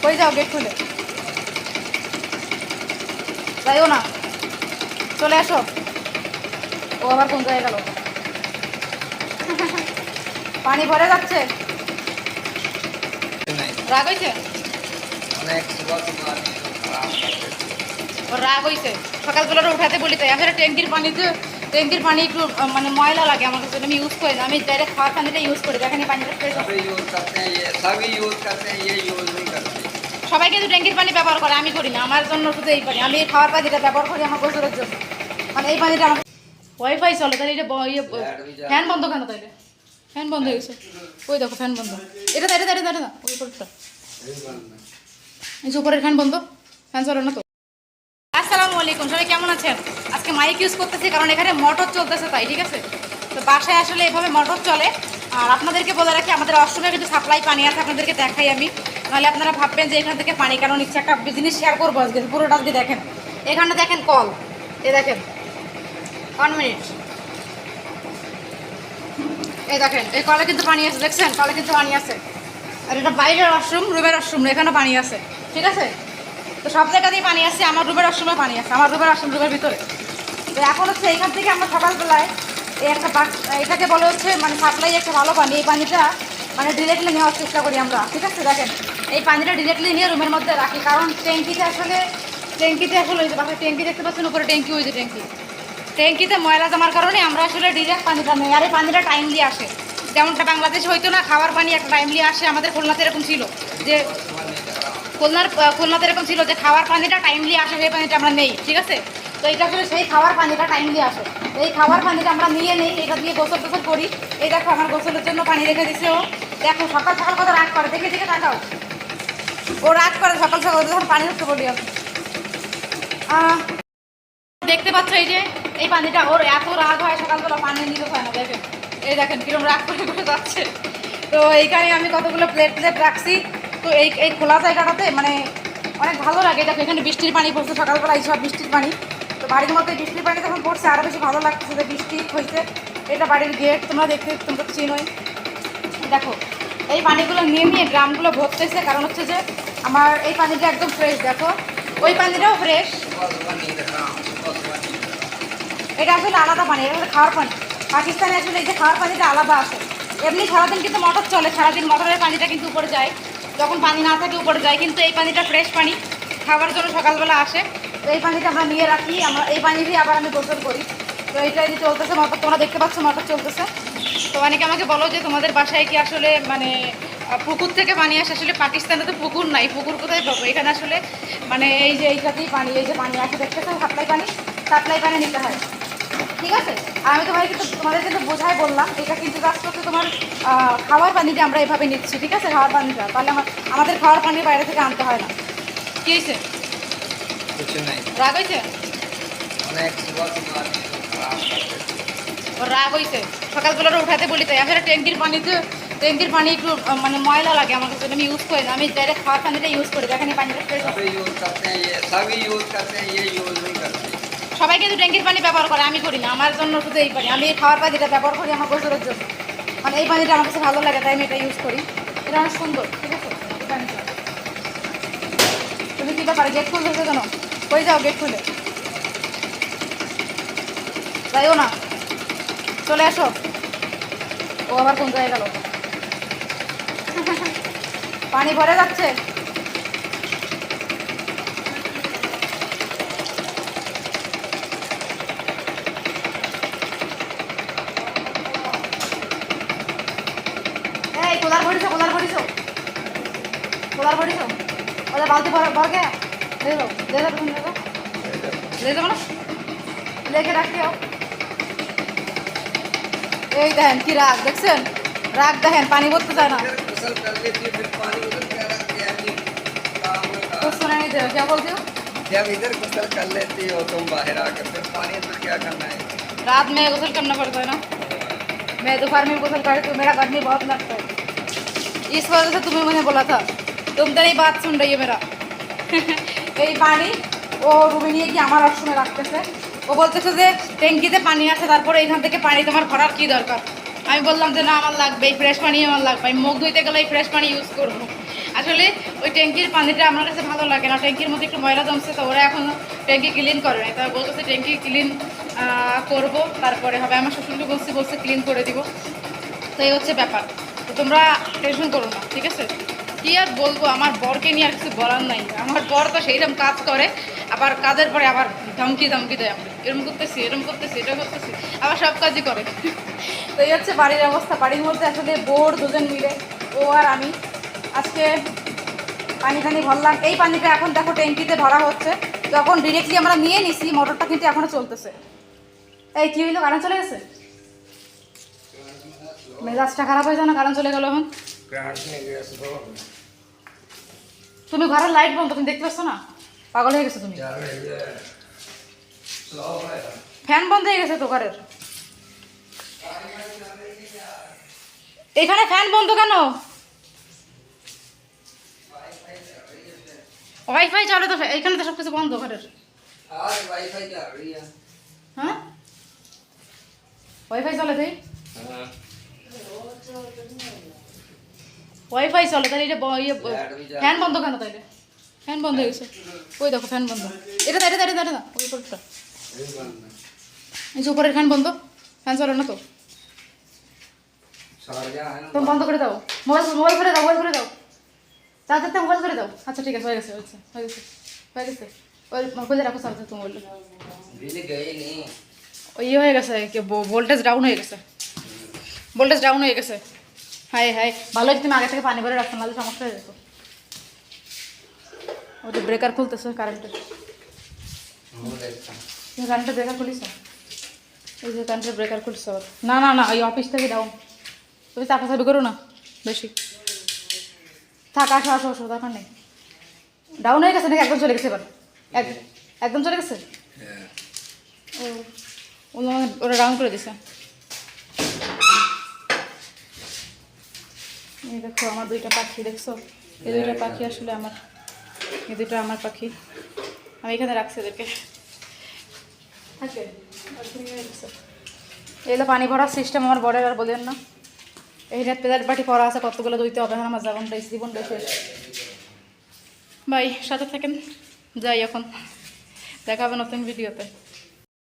কই যাও? গেট খুলে যাইও না, চলে আসো। ও আবার কোন জায়গায় গেল? পানি ভরে যাচ্ছে। রাগ হয়েছে? ওর রাগ হয়েছে। সকালবেলা উঠাতে বলি তাই। আসলে ট্যাঙ্কির পানি একটু মানে ময়লা লাগে আমার কাছে, আমি ইউজ করি না। আমি ডাইরেক্ট খাওয়ার পানিটা ইউজ করি, দেখেন এই পানিটা ফ্রেশ। সবাই কিন্তু ট্যাঙ্কির পানি ব্যবহার করে, আমি করি না। আমার জন্য শুধু এই পানি, আমি এই খাওয়ার পানিটা ব্যবহার করি আমার গোসলের জন্য। মানে এই পানিটা আমার ওয়াইফাই চলে, তাহলে এটা ফ্যান বন্ধ কেন? তাইলে ফ্যান বন্ধ হয়ে গেছে। ওই দেখো ফ্যান বন্ধ। এটা না ওই উপরটা, এই যে উপরের ফ্যান বন্ধ, ফ্যান চলে না তো। আসসালামু আলাইকুম, সবাই কেমন আছেন? আজকে মাইক ইউজ করতেছি কারণ এখানে মোটর চলতেছে তাই, ঠিক আছে? তো বাসায় আসলে এভাবে মোটর চলে। আর আপনাদেরকে বলে রাখি, আমাদের অষ্টমে কিন্তু সাপ্লাই পানি আছে, আপনাদেরকে দেখাই আমি। নাহলে আপনারা ভাববেন যে এখান থেকে পানি কেন নিচ্ছে। একটা জিনিস শেয়ার করবো আজকে, পুরোটা আজকে দেখেন। এখানে দেখেন কল, এই দেখেন 1 মিনিট, এই দেখেন এই কলে কিন্তু পানি আছে, দেখছেন? কলে কিন্তু পানি আছে। আর এটা বাইরের ওয়াশরুম, রুমের ওয়াশরুম, এখানে পানি আছে, ঠিক আছে? তো সব জায়গাতেই পানি আছে, আমার রুমের ওয়াশরুমে পানি আছে, আমার রুমের ওয়াশরুম রুমের ভিতরে। তো এখন হচ্ছে এইখান থেকে আমরা সকালবেলায় এই একটা এটাকে বলে হচ্ছে মানে সাপ্লাই একটা ভালো পানি। এই পানিটা মানে ডিরেক্টলি নেওয়ার চেষ্টা করি আমরা, ঠিক আছে? দেখেন এই পানিটা ডিরেক্টলি নিয়ে রুমের মধ্যে রাখি, কারণ ট্যাঙ্কিতে আসলে ওই যে বাসায় ট্যাঙ্কি দেখতে পাচ্ছেন, উপরে ট্যাঙ্কি, ওই যে ট্যাঙ্কিতে ময়লা জমার কারণে আমরা আসলে ডিরেক্ট পানিটা নেই। আর এই পানিটা টাইমলি আসে, যেমনটা বাংলাদেশে হইতো না, খাওয়ার পানি একটা টাইমলি আসে। আমাদের খুলনাতে এরকম ছিল যে খুলনাতে এরকম ছিল যে খাওয়ার পানিটা টাইমলি আসে, সেই পানিটা আমরা নেই, ঠিক আছে? তো এটা আসলে সেই খাওয়ার পানিটা টাইমলি আসে, এই খাওয়ার পানিটা আমরা নিয়ে নেই, এটা দিয়ে গোসল টোসল করি। এই দেখো আমার গোসলের জন্য পানি রেখে দিছে ও। দেখো সকাল সকাল কত রাগ করে, দেখে দেখে তাকাও। ও রাগ করে সকাল সকাল, যখন পানি উঠতে বলি আমি। দেখতে পাচ্ছ এই যে এই পানিটা, ওর এত রাগ হয় সকালবেলা পানি নিতে হয় না। দেখেন এই দেখেন কিরকম রাগ করে করে যাচ্ছে। তো এইখানে আমি কতগুলো প্লেট রাখছি। তো এই খোলা জায়গাটাতে মানে অনেক ভালো লাগে। দেখো এখানে বৃষ্টির পানি পড়ছে সকালবেলা, এই সব বৃষ্টির পানি। তো বাড়ির মধ্যে বৃষ্টির পানি যখন পড়ছে আরও বেশি ভালো লাগছে যে বৃষ্টি হয়েছে। এটা বাড়ির গেট, তোমরা চিনোই। দেখো এই পানিগুলো নিয়ে নিয়ে ড্রামগুলো ভরতেছে, কারণ হচ্ছে যে আমার এই পানিটা একদম ফ্রেশ। দেখো ওই পানিটাও ফ্রেশ, এটা আসলে আলাদা পানি, এটা হচ্ছে খাওয়ার পানি। পাকিস্তানে আসলে এই যে খাওয়ার পানিটা আলাদা আসে। এমনি সারাদিন কিন্তু মোটর চলে, সারাদিন মোটরের পানিটা কিন্তু উপরে যায়, যখন পানি না থাকে উপরে যায়। কিন্তু এই পানিটা ফ্রেশ পানি, খাবার জন্য সকালবেলা আসে। তো এই পানিটা আমরা নিয়ে রাখি, আমরা এই পানি দিয়ে আবার আমি গোসল করি। তো এইটাই যে চলতেছে মোটর, তোমরা দেখতে পাচ্ছ মোটর চলতেছে। তো অনেকে আমাকে বলো যে তোমাদের বাসায় কি আসলে মানে পুকুর থেকে পানি আসে? আসলে পাকিস্তানে তো পুকুর নাই, পুকুর কোথায় পাবো? এখানে আসলে মানে এই যে এইটাতেই পানি, এই যে পানি আসে দেখতেছো, সাপ্লাই পানি নিতে হয়, ঠিক আছে? আর আমি তোমাদের কিন্তু বোঝাই বললাম, এটা কিন্তু জাস্ট হচ্ছে তোমার খাওয়ার পানিটা আমরা এভাবে নিচ্ছি, ঠিক আছে? খাওয়ার পানিটা, তাহলে আমাদের খাওয়ার পানি বাইরে থেকে আনতে হয় না। কি হয়েছে? রাগ হয়েছে? ওর রাগ হয়েছে। সকালবেলা উঠাতে বলি তাই। আসলে ট্যাঙ্কির পানি একটু মানে ময়লা লাগে আমার কাছে, আমি ইউজ করি না। আমি ডাইরেক্ট খাওয়ার পানিটা ইউজ করি, দেখেন এই পানিটা ফ্রেশ। সবাই কিন্তু ট্যাঙ্কির পানি ব্যবহার করে, আমি করি না। আমার জন্য শুধু এই পানি, আমি এই খাওয়ার পানিটা ব্যবহার করি আমার গোসলের জন্য। মানে এই পানিটা আমার কাছে ভালো লাগে তাই আমি এটা ইউজ করি। এটা অনেক সুন্দর, ঠিক আছে? এই পানিটা তুমি কী ব্যাপারে গেট খুলতেছো কেন? কই যাও? গেট খুলে যাইও না, চলে আসো। ও আবার কোন জায়গায় গেল? পানি ভরে যাচ্ছে। এই কোলার ভরিছো ওদের বালতি ভরকে ले लो तुम ले যাবো না, লেগে রাখতে হোক। এই দেখেন কি রাগ, দেখছেন? রাগ দেখেন, পানি ভরতে চায় না। कुछ सुना नहीं दे रहा, क्या बोलते हो? जब इधर गुसल कर लेती हो तुम बाहर आकर फिर पानी अंदर क्या करना है? रात में गुसल करना पड़ता है ना। मैं दोपहर में गुसल करती हूँ, मेरा गर्मी बहुत लगता है, इस वजह से तुम्हें मैंने बोला था। तुम तो नहीं बात सुन रही है मेरा। এই পানি ও রুমে নিয়ে গিয়ে আমার ওয়াশরুমে রাখতেছে। ও বলতেছে যে ট্যাঙ্কিতে পানি আছে, তারপরে এখান থেকে পানি তোমার ভরার কী দরকার? আমি বললাম যে না, আমার লাগবে, এই ফ্রেশ পানি আমার লাগবে, আমি মুখ ধুইতে গেলে এই ফ্রেশ পানি ইউজ করবো। আসলে ওই ট্যাঙ্কির পানিটা আমার কাছে ভালো লাগে না, ট্যাঙ্কির মধ্যে একটু ময়লা জমছে, তো ওরা এখনও ট্যাঙ্কি ক্লিন করে নাই। তারা বলতেছে ট্যাঙ্কি ক্লিন করব, তারপরে হবে। আমার শ্বশুরকে বলছে ক্লিন করে দিব। তো এই হচ্ছে ব্যাপার। তো তোমরা টেনশন করো না, ঠিক আছে? কী আর বলবো, আমার বরকে নিয়ে আর কিছু বলার নাই। আমার বর তো সেইরকম কাজ করে, আবার কাজের পরে আবার ধমকি দেয় আমাকে, এরকম করতেছি এটা করতেছি, আবার সব কাজই করে। তো এই হচ্ছে বাড়ির অবস্থা। বাড়ির মধ্যে আসলে বোর দুজন মিলে, ও আর আমি। আজকে পানি ভরলাম। এই পানিটা এখন দেখো ট্যাঙ্কিতে ভরা হচ্ছে। যখন ডিরেক্টলি আমরা নিয়ে নিছি, মোটরটা কিন্তু এখনও চলতেছে। এই কী হইলো, কারেন্ট চলে গেছে? মেজাজটা খারাপ হয়ে যায় না কারেন্ট চলে গেল এখন? তুমি ঘরের লাইট বন্ধ, তুমি দেখতে পাচ্ছ না? পাগল হয়ে গেছো তুমি। ফ্যান বন্ধ হয়ে গেছে তো ঘরের। এখানে ফ্যান বন্ধ কেন? ওয়াইফাই চলে তো, এখানে তো সব কিছু বন্ধ ঘরের। হ্যাঁ, ওয়াইফাই চলে তাই? ওয়াইফাই চলে তাহলে এটা ফ্যান বন্ধ কেন তাইলে? ফ্যান বন্ধ হয়ে গেছে, ওই দেখো ফ্যান বন্ধ। এটা না ওই উপরটা, এই যে উপরের ফ্যান বন্ধ, ফ্যান চলে না তো। তুমি বন্ধ করে দাও, মোবাইল করে দাও, চার্জারটা মোবাইল করে দাও। আচ্ছা ঠিক আছে, হয়ে গেছে ওই মোবাইলে রাখো চার্জার। তুমি বললে ওই ইয়ে হয়ে গেছে, ভোল্টেজ ডাউন হয়ে গেছে। হাই ভালো হয়েছে তুমি আগে থেকে পানি ভরে রাখছো, নাহলে সমস্যা হয়ে যেত। ওই যে ব্রেকার খুলতেছে কারেন্টের, তুমি কারেন্টের ব্রেকার খুলিস? এই যে কারেন্টের ব্রেকার খুলছে আবার। না ওই অফিস থেকে ডাউন। তুমি চাপাচাপি করো না বেশি, থাক, আসো দরকার নেই। ডাউন হয়ে গেছে নাকি একদম চলে গেছে? এবার একদম চলে গেছে। ওরা ডাউন করে দিছে। এই দেখো আমার দুইটা পাখি, দেখছো? এই দুইটা পাখি আসলে আমার, এই দুটো আমার পাখি। আমি এখানে রাখছি এদেরকে। এগুলো পানি ভরার সিস্টেম আমার বড়ের, আর বলেন না। এই রাত পেজার বাটি পড়া আছে, কতগুলো ধুইতে হবে। এখন আমার জীবনটাই শেষ। ভাই সাথে থাকেন, যাই এখন, দেখা হবে নতুন ভিডিওতে।